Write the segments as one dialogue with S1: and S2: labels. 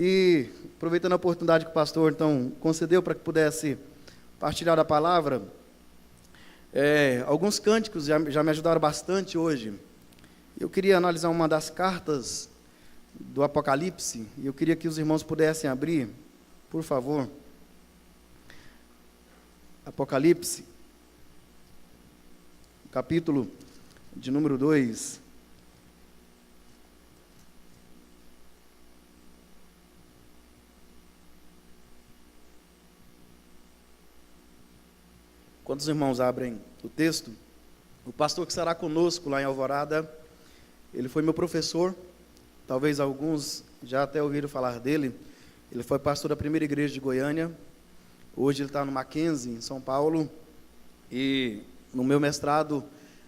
S1: E aproveitando a oportunidade que o pastor então concedeu para que pudesse partilhar da palavra, alguns cânticos já me ajudaram bastante hoje. Eu queria analisar uma das cartas do Apocalipse, e eu queria que os irmãos pudessem abrir, por favor. Apocalipse, capítulo de número 2. Quando os irmãos abrem o texto, o pastor que estará conosco lá em Alvorada, ele foi meu professor, talvez alguns já até ouviram falar dele. Ele foi pastor da primeira igreja de Goiânia, hoje ele está no Mackenzie, em São Paulo, e no meu mestrado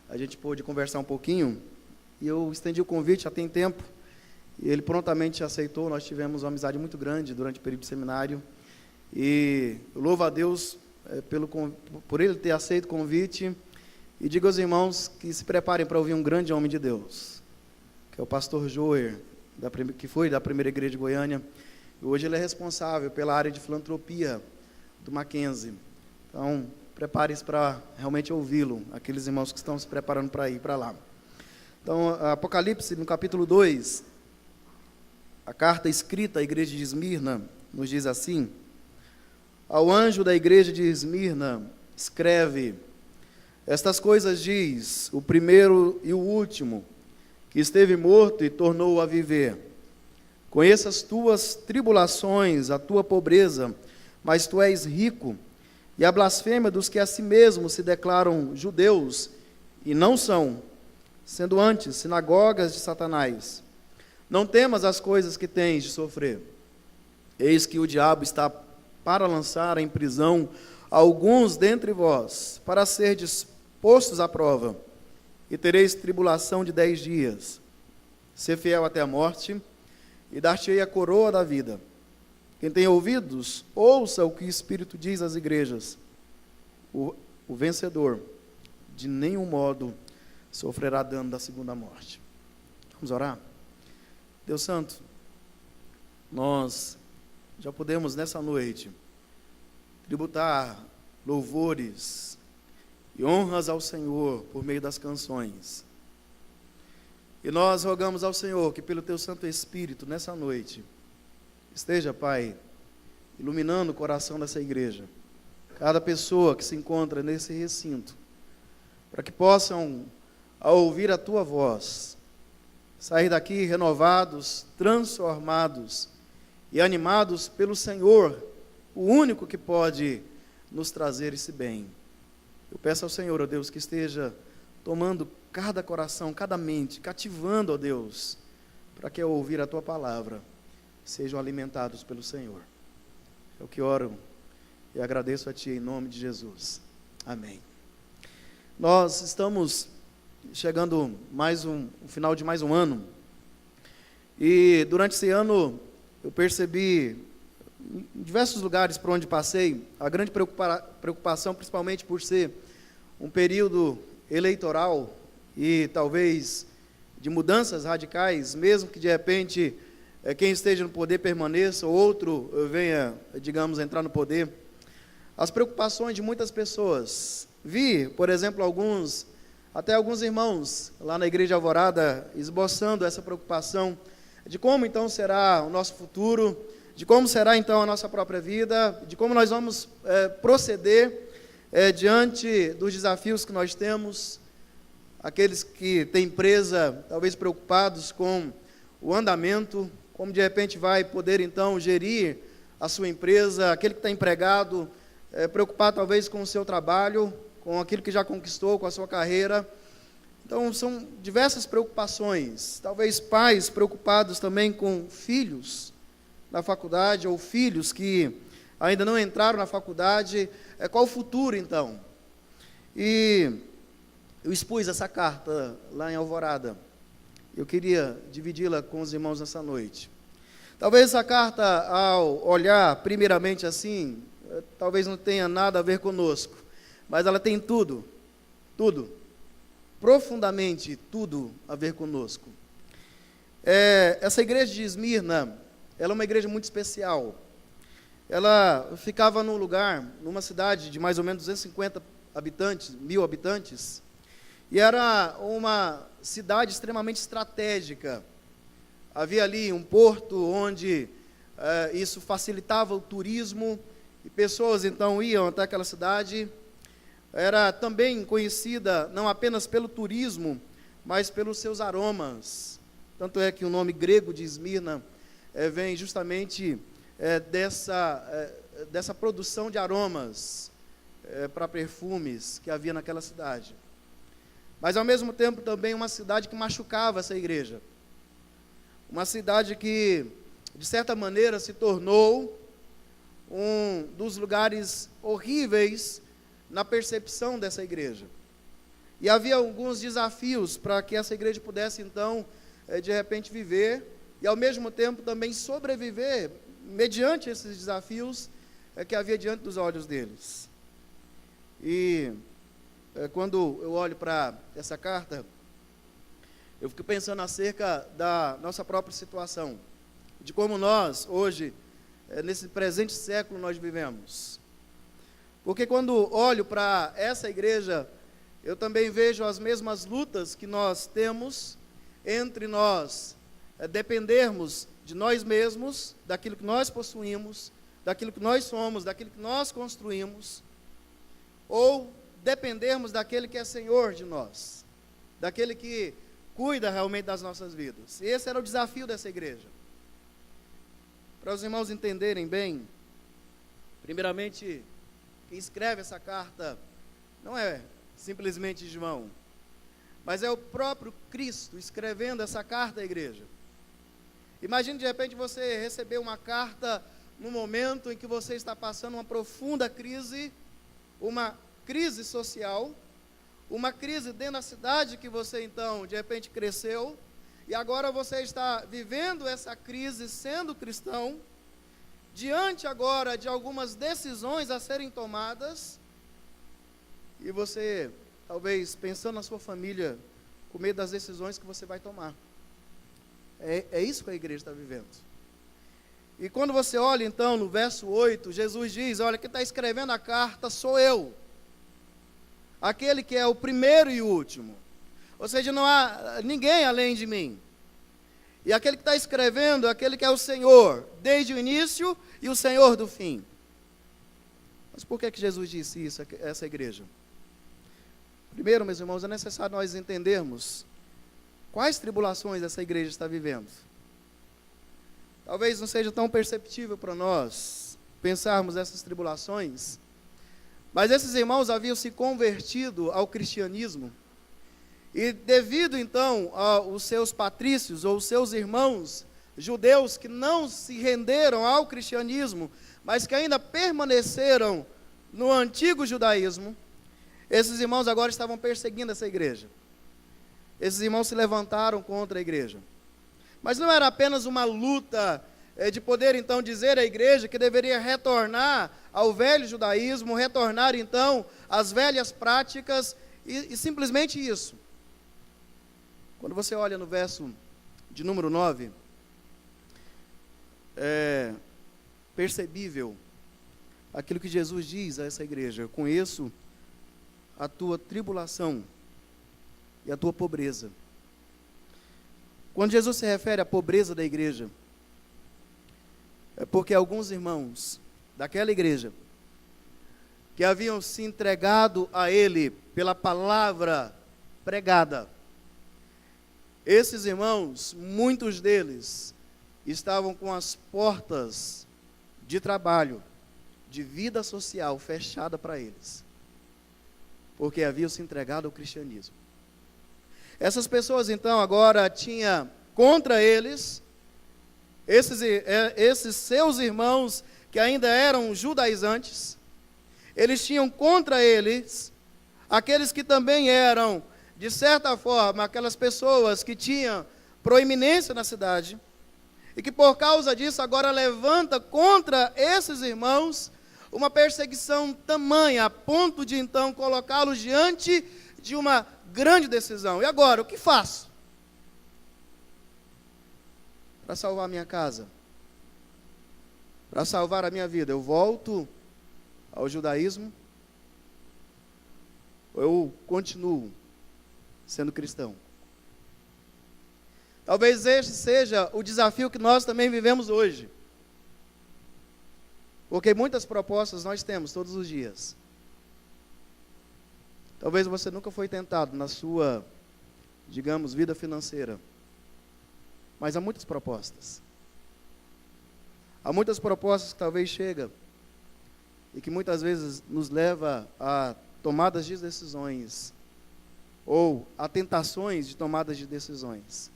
S1: a gente pôde conversar um pouquinho, e eu estendi o convite já tem tempo, e ele prontamente aceitou. Nós tivemos uma amizade muito grande durante o período de seminário, e eu louvo a Deus por ele ter aceito o convite, e digo aos irmãos que se preparem para ouvir um grande homem de Deus, que é o pastor Joer, que foi da primeira igreja de Goiânia, e hoje ele é responsável pela área de filantropia do Mackenzie. Então, preparem-se para realmente ouvi-lo, aqueles irmãos que estão se preparando para ir para lá. Então, Apocalipse, no capítulo 2, a carta escrita à igreja de Esmirna, nos diz assim: ao anjo da igreja de Esmirna, escreve: estas coisas diz o primeiro e o último, que esteve morto e tornou a viver. Conheço as tuas tribulações, a tua pobreza, mas tu és rico, e a blasfêmia dos que a si mesmos se declaram judeus, e não são, sendo antes sinagogas de Satanás. Não temas as coisas que tens de sofrer. Eis que o diabo está para lançar em prisão alguns dentre vós, para serdes postos à prova, e tereis tribulação de 10 dias. Ser fiel até a morte, e dar-te-ei a coroa da vida. Quem tem ouvidos, ouça o que o Espírito diz às igrejas. O vencedor, de nenhum modo, sofrerá dano da segunda morte. Vamos orar? Deus Santo, nós já podemos nessa noite tributar louvores e honras ao Senhor por meio das canções. E nós rogamos ao Senhor que pelo Teu Santo Espírito nessa noite esteja, Pai, iluminando o coração dessa igreja, cada pessoa que se encontra nesse recinto, para que possam, ao ouvir a Tua voz, sair daqui renovados, transformados e animados pelo Senhor, o único que pode nos trazer esse bem. Eu peço ao Senhor, ó Deus, que esteja tomando cada coração, cada mente, cativando, ó Deus, para que ao ouvir a Tua palavra, sejam alimentados pelo Senhor. É o que oro e agradeço a Ti em nome de Jesus. Amém. Nós estamos chegando o final de mais um ano, e durante esse ano eu percebi em diversos lugares por onde passei a grande preocupação, principalmente por ser um período eleitoral e talvez de mudanças radicais, mesmo que de repente quem esteja no poder permaneça ou outro venha, digamos, entrar no poder. As preocupações de muitas pessoas. Vi, por exemplo, até alguns irmãos lá na igreja de Alvorada esboçando essa preocupação de como então será o nosso futuro, de como será então a nossa própria vida, de como nós vamos proceder diante dos desafios que nós temos. Aqueles que têm empresa, talvez preocupados com o andamento, como de repente vai poder então gerir a sua empresa. Aquele que está empregado, preocupado talvez com o seu trabalho, com aquilo que já conquistou, com a sua carreira. Então são diversas preocupações. Talvez pais preocupados também com filhos na faculdade, ou filhos que ainda não entraram na faculdade. Qual o futuro então? E eu expus essa carta lá em Alvorada. Eu queria dividi-la com os irmãos nessa noite. Talvez essa carta, ao olhar primeiramente assim, talvez não tenha nada a ver conosco, mas ela tem tudo, profundamente tudo a ver conosco. Essa igreja de Esmirna, ela é uma igreja muito especial. Ela ficava num lugar, numa cidade de mais ou menos 250 habitantes, 1000 habitantes, e era uma cidade extremamente estratégica. Havia ali um porto onde isso facilitava o turismo, e pessoas então iam até aquela cidade. Era também conhecida não apenas pelo turismo, mas pelos seus aromas. Tanto é que o nome grego de Esmirna vem justamente dessa produção de aromas para perfumes que havia naquela cidade. Mas ao mesmo tempo também uma cidade que machucava essa igreja. Uma cidade que, de certa maneira, se tornou um dos lugares horríveis na percepção dessa igreja. E havia alguns desafios para que essa igreja pudesse, então, de repente viver, e ao mesmo tempo também sobreviver, mediante esses desafios que havia diante dos olhos deles. E quando eu olho para essa carta, eu fico pensando acerca da nossa própria situação, de como nós, hoje, nesse presente século, nós vivemos. Porque quando olho para essa igreja, eu também vejo as mesmas lutas que nós temos entre nós dependermos de nós mesmos, daquilo que nós possuímos, daquilo que nós somos, daquilo que nós construímos, ou dependermos daquele que é Senhor de nós, daquele que cuida realmente das nossas vidas. E esse era o desafio dessa igreja. Para os irmãos entenderem bem, primeiramente, quem escreve essa carta não é simplesmente João, mas é o próprio Cristo escrevendo essa carta à igreja. Imagine de repente você receber uma carta no momento em que você está passando uma profunda crise, uma crise social, uma crise dentro da cidade que você então de repente cresceu, e agora você está vivendo essa crise sendo cristão, diante agora de algumas decisões a serem tomadas, e você talvez pensando na sua família, com medo das decisões que você vai tomar. É isso que a igreja está vivendo. E quando você olha então no verso 8, Jesus diz, olha, quem está escrevendo a carta sou eu, aquele que é o primeiro e o último, ou seja, não há ninguém além de mim. E aquele que está escrevendo, aquele que é o Senhor, desde o início e o Senhor do fim. Mas por que Jesus disse isso a essa igreja? Primeiro, meus irmãos, é necessário nós entendermos quais tribulações essa igreja está vivendo. Talvez não seja tão perceptível para nós pensarmos essas tribulações, mas esses irmãos haviam se convertido ao cristianismo, e devido então aos seus patrícios, ou seus irmãos judeus que não se renderam ao cristianismo, mas que ainda permaneceram no antigo judaísmo, esses irmãos agora estavam perseguindo essa igreja. Esses irmãos se levantaram contra a igreja. Mas não era apenas uma luta de poder então dizer à igreja que deveria retornar ao velho judaísmo, retornar então às velhas práticas, e simplesmente isso. Quando você olha no verso de número 9, é percebível aquilo que Jesus diz a essa igreja: eu conheço a tua tribulação e a tua pobreza. Quando Jesus se refere à pobreza da igreja, é porque alguns irmãos daquela igreja, que haviam se entregado a Ele pela palavra pregada, esses irmãos, muitos deles, estavam com as portas de trabalho, de vida social fechada para eles, porque haviam se entregado ao cristianismo. Essas pessoas então agora tinham contra eles, esses seus irmãos que ainda eram judaizantes, eles tinham contra eles aqueles que também eram, de certa forma, aquelas pessoas que tinham proeminência na cidade, e que por causa disso agora levanta contra esses irmãos uma perseguição tamanha, a ponto de então colocá-los diante de uma grande decisão. E agora, o que faço para salvar minha casa? para salvar a minha vida, eu volto ao judaísmo ou eu continuo sendo cristão? Talvez este seja o desafio que nós também vivemos hoje. Porque muitas propostas nós temos todos os dias. Talvez você nunca foi tentado na sua, digamos, vida financeira. Mas há muitas propostas. Há muitas propostas que talvez chegam e que muitas vezes nos leva a tomadas de decisões ou a tentações de tomadas de decisões.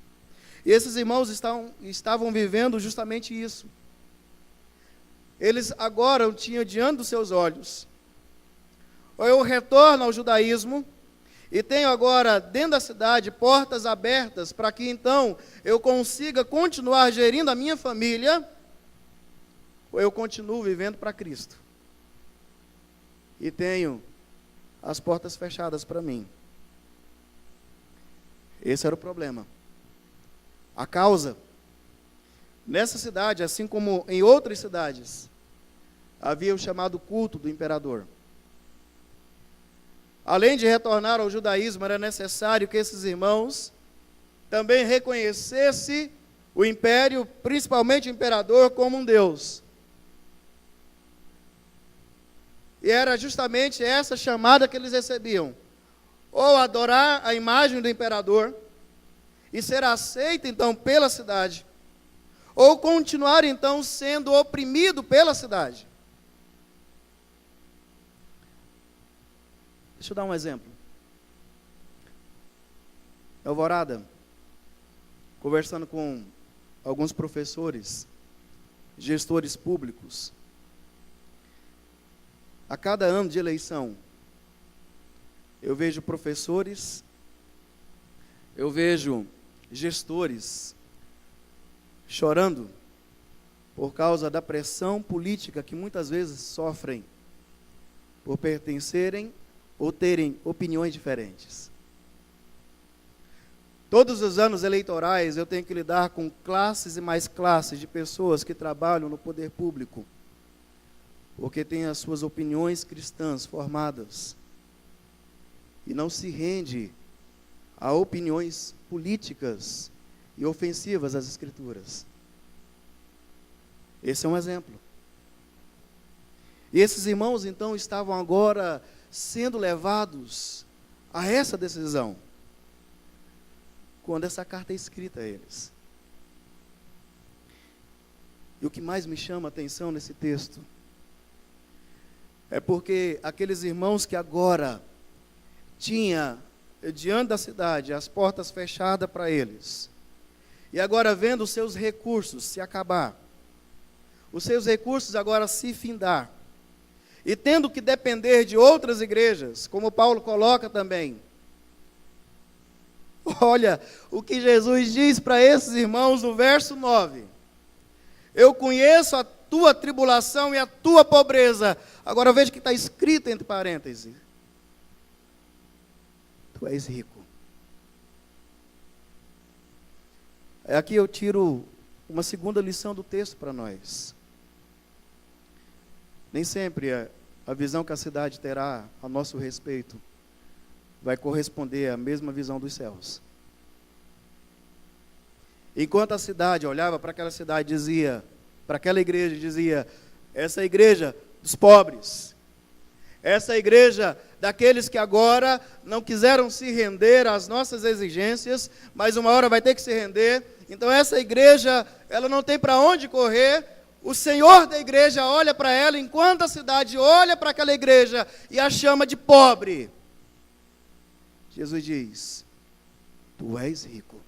S1: E esses irmãos estavam vivendo justamente isso. Eles agora tinham diante dos seus olhos: ou eu retorno ao judaísmo e tenho agora dentro da cidade portas abertas para que então eu consiga continuar gerindo a minha família, ou eu continuo vivendo para Cristo e tenho as portas fechadas para mim. Esse era o problema. A causa, nessa cidade, assim como em outras cidades, havia o chamado culto do imperador. Além de retornar ao judaísmo, era necessário que esses irmãos também reconhecessem o império, principalmente o imperador, como um Deus. E era justamente essa chamada que eles recebiam: ou adorar a imagem do imperador e ser aceito então pela cidade, ou continuar então sendo oprimido pela cidade. Deixa eu dar um exemplo. Alvorada, conversando com alguns professores, gestores públicos, a cada ano de eleição, eu vejo professores, eu vejo gestores chorando por causa da pressão política que muitas vezes sofrem por pertencerem ou terem opiniões diferentes. Todos os anos eleitorais eu tenho que lidar com classes e mais classes de pessoas que trabalham no poder público, porque têm as suas opiniões cristãs formadas e não se rende a opiniões políticas e ofensivas às Escrituras. Esse é um exemplo. E esses irmãos então estavam agora sendo levados a essa decisão, quando essa carta é escrita a eles. E o que mais me chama a atenção nesse texto é porque aqueles irmãos que agora tinham diante da cidade as portas fechadas para eles, e agora vendo os seus recursos se acabar, os seus recursos agora se findar, e tendo que depender de outras igrejas, como Paulo coloca também. Olha o que Jesus diz para esses irmãos no verso 9: eu conheço a tua tribulação e a tua pobreza. Agora veja que está escrito entre parênteses: tu és rico. Aqui eu tiro uma segunda lição do texto para nós. Nem sempre a visão que a cidade terá a nosso respeito vai corresponder à mesma visão dos céus. Enquanto a cidade olhava para aquela cidade, dizia, para aquela igreja, dizia: essa é a igreja dos pobres, essa é a igreja daqueles que agora não quiseram se render às nossas exigências, mas uma hora vai ter que se render. Então essa igreja, ela não tem para onde correr. O Senhor da igreja olha para ela, enquanto a cidade olha para aquela igreja e a chama de pobre. Jesus diz: tu és rico.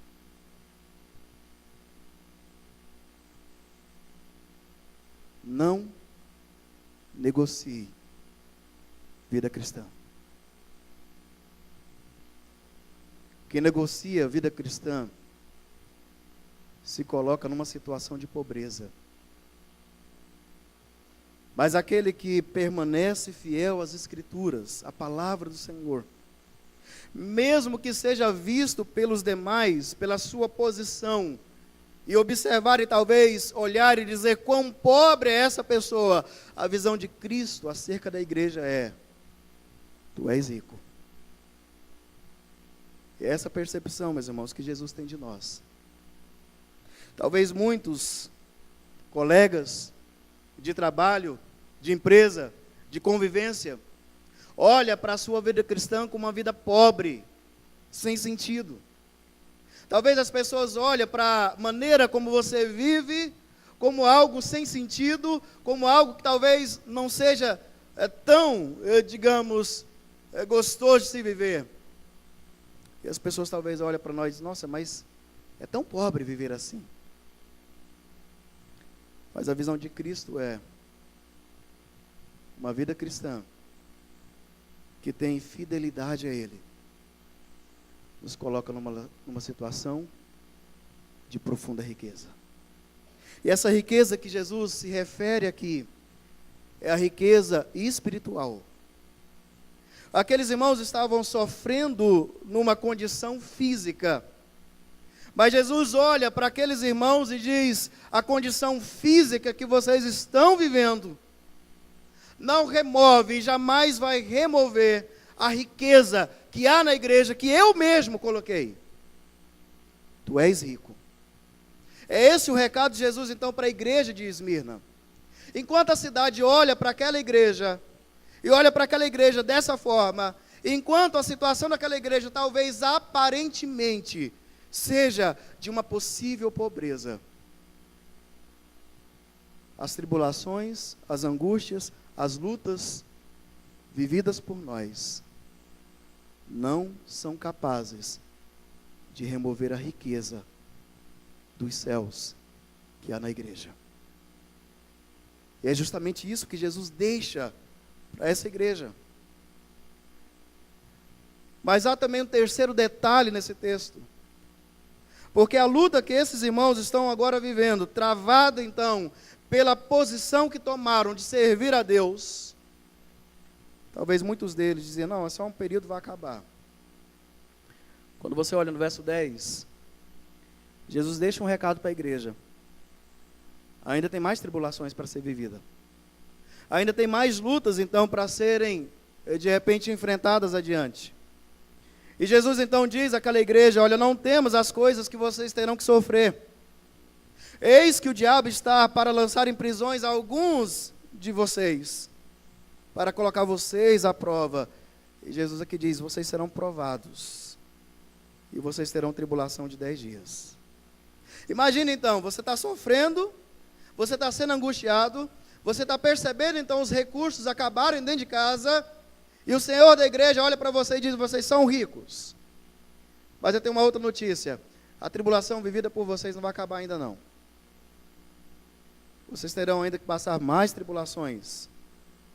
S1: Não negocie vida cristã. Quem negocia vida cristã se coloca numa situação de pobreza. Mas aquele que permanece fiel às Escrituras, à palavra do Senhor, mesmo que seja visto pelos demais, pela sua posição e observar e talvez olhar e dizer quão pobre é essa pessoa, a visão de Cristo acerca da igreja é: tu és rico. E é essa percepção, meus irmãos, que Jesus tem de nós. Talvez muitos colegas de trabalho, de empresa, de convivência, olha para a sua vida cristã como uma vida pobre, sem sentido. Talvez as pessoas olhem para a maneira como você vive, como algo sem sentido, como algo que talvez não seja tão, digamos, gostoso de se viver. E as pessoas talvez olhem para nós e dizem: nossa, mas é tão pobre viver assim. Mas a visão de Cristo é uma vida cristã que tem fidelidade a Ele, nos coloca numa situação de profunda riqueza. E essa riqueza que Jesus se refere aqui é a riqueza espiritual. Aqueles irmãos estavam sofrendo numa condição física, mas Jesus olha para aqueles irmãos e diz: a condição física que vocês estão vivendo não remove e jamais vai remover a riqueza que há na igreja, que eu mesmo coloquei. Tu és rico. É esse o recado de Jesus então para a igreja de Esmirna. Enquanto a cidade olha para aquela igreja, e olha para aquela igreja dessa forma, enquanto a situação daquela igreja talvez aparentemente seja de uma possível pobreza, as tribulações, as angústias, as lutas vividas por nós não são capazes de remover a riqueza dos céus que há na igreja. E é justamente isso que Jesus deixa para essa igreja. Mas há também um terceiro detalhe nesse texto. Porque a luta que esses irmãos estão agora vivendo, travada então pela posição que tomaram de servir a Deus, talvez muitos deles diziam: não, é só um período, vai acabar. Quando você olha no verso 10, Jesus deixa um recado para a igreja: ainda tem mais tribulações para ser vivida, ainda tem mais lutas então para serem de repente enfrentadas adiante. E Jesus então diz àquela igreja: olha, não temos as coisas que vocês terão que sofrer. Eis que o diabo está para lançar em prisões alguns de vocês, para colocar vocês à prova. E Jesus aqui diz: vocês serão provados, e vocês terão tribulação de 10 dias. Imagina então, você está sofrendo, você está sendo angustiado, você está percebendo então os recursos acabarem dentro de casa, e o Senhor da igreja olha para você e diz: vocês são ricos. Mas eu tenho uma outra notícia: a tribulação vivida por vocês não vai acabar ainda não. Vocês terão ainda que passar mais tribulações,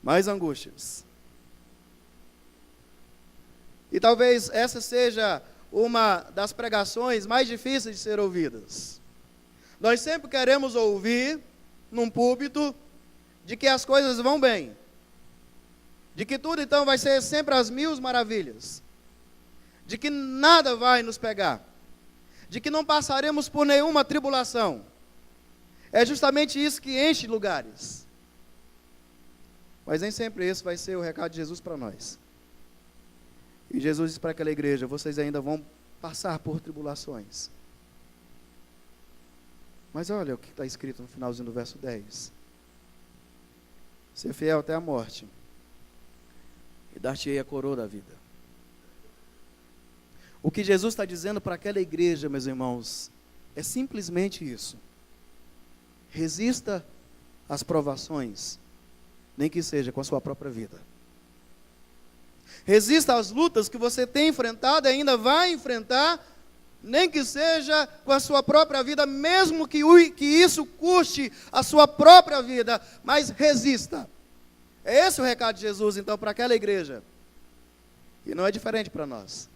S1: mais angústias. E talvez essa seja uma das pregações mais difíceis de ser ouvidas. Nós sempre queremos ouvir, num púlpito, de que as coisas vão bem, de que tudo então vai ser sempre às mil maravilhas, de que nada vai nos pegar, de que não passaremos por nenhuma tribulação. É justamente isso que enche lugares. Mas nem sempre esse vai ser o recado de Jesus para nós. E Jesus diz para aquela igreja: vocês ainda vão passar por tribulações. Mas olha o que está escrito no finalzinho do verso 10. Ser fiel até a morte, e dar-te-ei a coroa da vida. O que Jesus está dizendo para aquela igreja, meus irmãos, é simplesmente isso: resista às provações, nem que seja com a sua própria vida. Resista às lutas que você tem enfrentado e ainda vai enfrentar, nem que seja com a sua própria vida, mesmo que isso custe a sua própria vida, mas resista. É esse o recado de Jesus então para aquela igreja, e não é diferente para nós.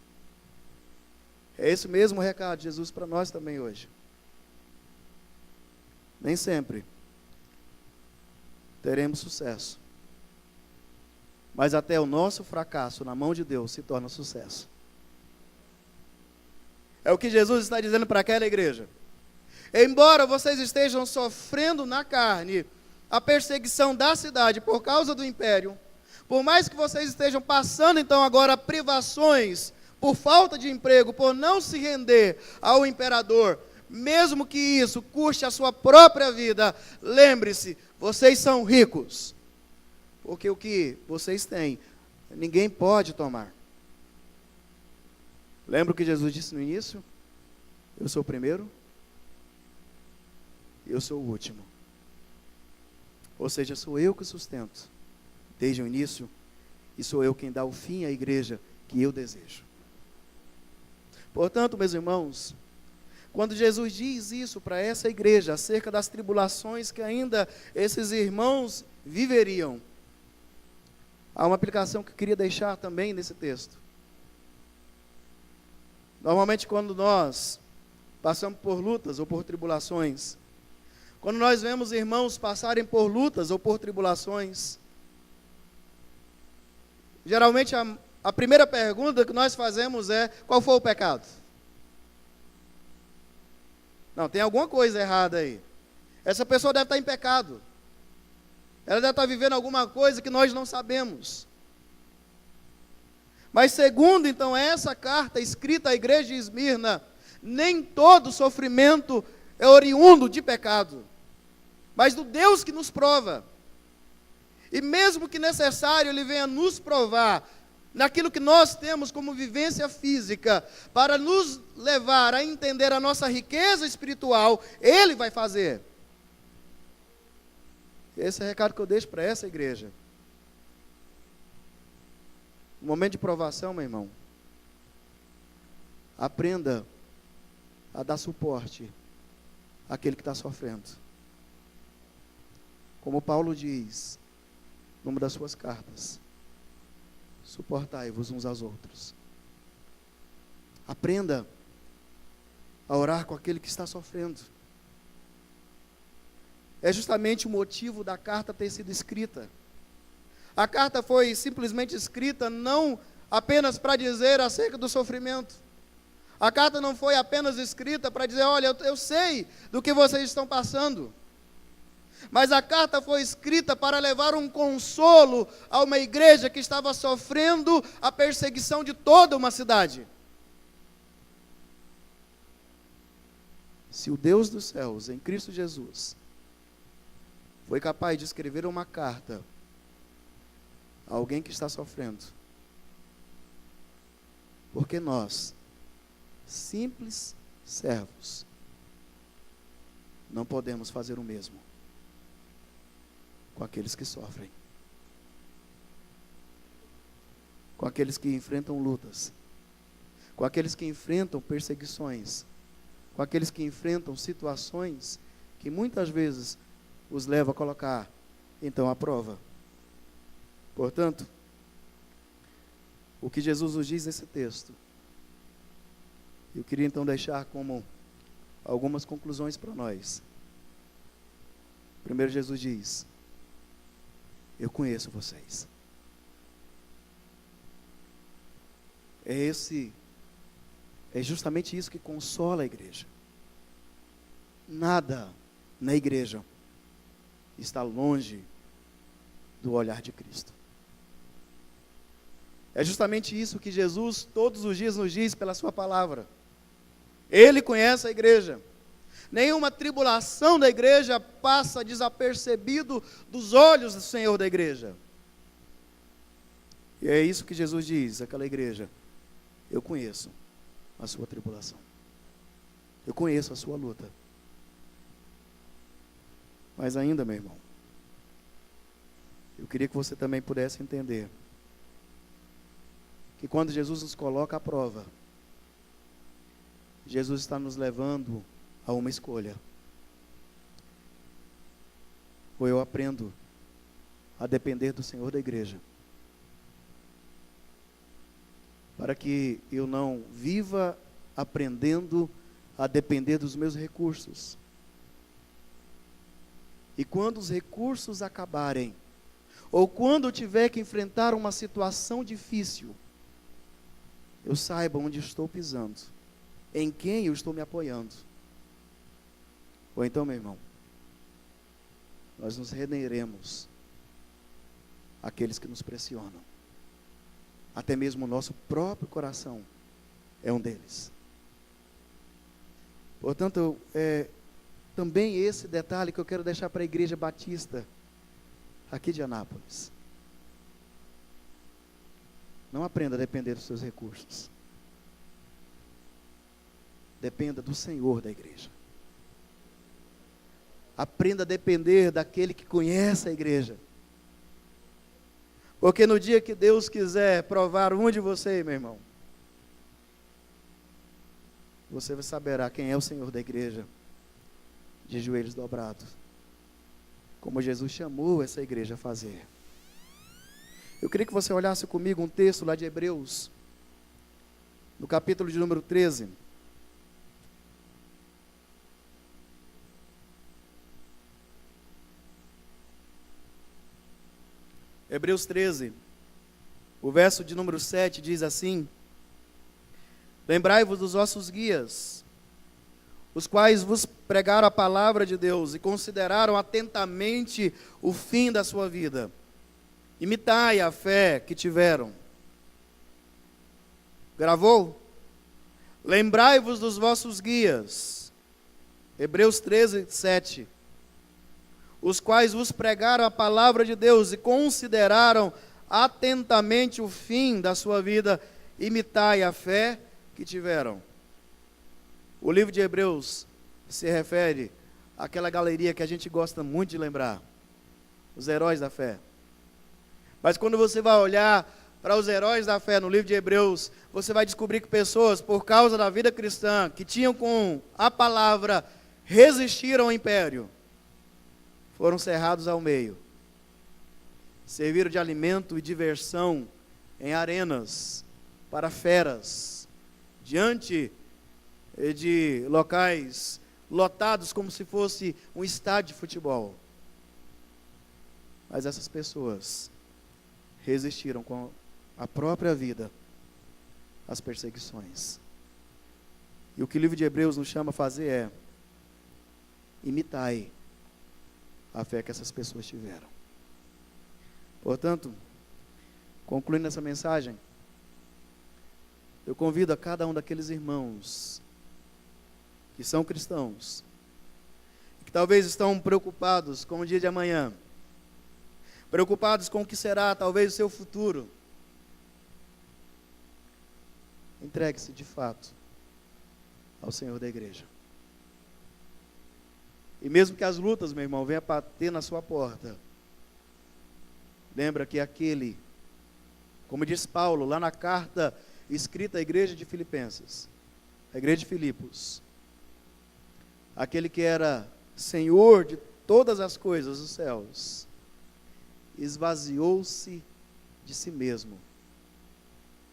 S1: É esse mesmo recado de Jesus para nós também hoje. Nem sempre teremos sucesso, mas até o nosso fracasso na mão de Deus se torna sucesso. É o que Jesus está dizendo para aquela igreja. Embora vocês estejam sofrendo na carne a perseguição da cidade por causa do império, por mais que vocês estejam passando então agora privações por falta de emprego, por não se render ao imperador, mesmo que isso custe a sua própria vida, lembre-se, vocês são ricos, porque o que vocês têm, ninguém pode tomar. Lembra o que Jesus disse no início? Eu sou o primeiro, eu sou o último. Ou seja, sou eu que sustento desde o início, e sou eu quem dá o fim à igreja que eu desejo. Portanto, meus irmãos, quando Jesus diz isso para essa igreja, acerca das tribulações que ainda esses irmãos viveriam, há uma aplicação que eu queria deixar também nesse texto. Normalmente, quando nós passamos por lutas ou por tribulações, quando nós vemos irmãos passarem por lutas ou por tribulações, geralmente a primeira pergunta que nós fazemos é: qual foi o pecado? Não, tem alguma coisa errada aí. Essa pessoa deve estar em pecado. Ela deve estar vivendo alguma coisa que nós não sabemos. Mas segundo, então, essa carta escrita à igreja de Esmirna, nem todo sofrimento é oriundo de pecado, mas do Deus que nos prova. E mesmo que necessário Ele venha nos provar naquilo que nós temos como vivência física, para nos levar a entender a nossa riqueza espiritual, Ele vai fazer. Esse é o recado que eu deixo para essa igreja. No momento de provação, meu irmão, aprenda a dar suporte àquele que está sofrendo. Como Paulo diz numa das suas cartas: suportai-vos uns aos outros. Aprenda a orar com aquele que está sofrendo. É justamente o motivo da carta ter sido escrita. A carta foi simplesmente escrita não apenas para dizer acerca do sofrimento. A carta não foi apenas escrita para dizer: olha, eu sei do que vocês estão passando. Mas a carta foi escrita para levar um consolo a uma igreja que estava sofrendo a perseguição de toda uma cidade. Se o Deus dos céus, em Cristo Jesus, foi capaz de escrever uma carta a alguém que está sofrendo, porque nós, simples servos, não podemos fazer o mesmo com aqueles que sofrem, com aqueles que enfrentam lutas, com aqueles que enfrentam perseguições, com aqueles que enfrentam situações que muitas vezes os levam a colocar então à prova. Portanto, o que Jesus nos diz nesse texto, eu queria então deixar como algumas conclusões para nós. Primeiro, Jesus diz: eu conheço vocês. É justamente isso que consola a igreja. Nada na igreja está longe do olhar de Cristo. É justamente isso que Jesus todos os dias nos diz pela sua palavra. Ele conhece a igreja. Nenhuma tribulação da igreja passa desapercebido dos olhos do Senhor da igreja. E é isso que Jesus diz àquela igreja: eu conheço a sua tribulação. Eu conheço a sua luta. Mas ainda, meu irmão, eu queria que você também pudesse entender que quando Jesus nos coloca à prova, Jesus está nos levando a uma escolha. Ou eu aprendo a depender do Senhor da igreja, para que eu não viva aprendendo a depender dos meus recursos. E quando os recursos acabarem, ou quando eu tiver que enfrentar uma situação difícil, eu saiba onde estou pisando, em quem eu estou me apoiando. Ou então, meu irmão, nós nos renderemos àqueles que nos pressionam. Até mesmo o nosso próprio coração é um deles. Portanto, também esse detalhe que eu quero deixar para a Igreja Batista aqui de Anápolis. Não aprenda a depender dos seus recursos. Dependa do Senhor da igreja. Aprenda a depender daquele que conhece a igreja. Porque no dia que Deus quiser provar um de vocês, meu irmão, você saberá quem é o Senhor da igreja, de joelhos dobrados, como Jesus chamou essa igreja a fazer. Eu queria que você olhasse comigo um texto lá de Hebreus, no capítulo de número 13. Hebreus 13, o verso de número 7 diz assim: lembrai-vos dos vossos guias, os quais vos pregaram a palavra de Deus e consideraram atentamente o fim da sua vida. Imitai a fé que tiveram. Gravou? Lembrai-vos dos vossos guias. Hebreus 13, 7. Os quais vos pregaram a palavra de Deus e consideraram atentamente o fim da sua vida. Imitai a fé que tiveram. O livro de Hebreus se refere àquela galeria que a gente gosta muito de lembrar. Os heróis da fé. Mas quando você vai olhar para os heróis da fé no livro de Hebreus, você vai descobrir que pessoas, por causa da vida cristã, que tinham com a palavra, resistiram ao império, foram cerrados ao meio. Serviram de alimento e diversão em arenas para feras, diante de locais lotados como se fosse um estádio de futebol. Mas essas pessoas resistiram com a própria vida às perseguições. E o que o livro de Hebreus nos chama a fazer é: imitai a fé que essas pessoas tiveram. Portanto, concluindo essa mensagem, eu convido a cada um daqueles irmãos que são cristãos, que talvez estão preocupados com o dia de amanhã, preocupados com o que será talvez o seu futuro. Entregue-se de fato ao Senhor da igreja. E mesmo que as lutas, meu irmão, venham bater na sua porta, lembra que aquele, como diz Paulo lá na carta escrita à igreja de Filipenses, a igreja de Filipos, aquele que era Senhor de todas as coisas dos céus, esvaziou-se de si mesmo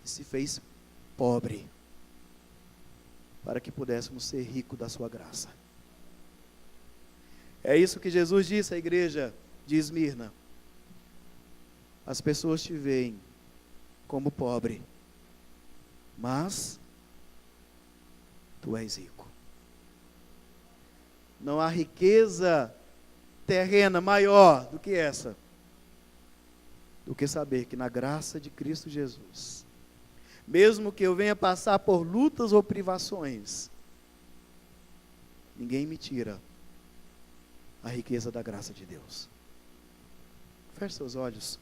S1: e se fez pobre, para que pudéssemos ser ricos da sua graça. É isso que Jesus disse à igreja de Esmirna: as pessoas te veem como pobre, mas tu és rico. Não há riqueza terrena maior do que essa, do que saber que na graça de Cristo Jesus, mesmo que eu venha passar por lutas ou privações, ninguém me tira a riqueza da graça de Deus. Feche seus olhos.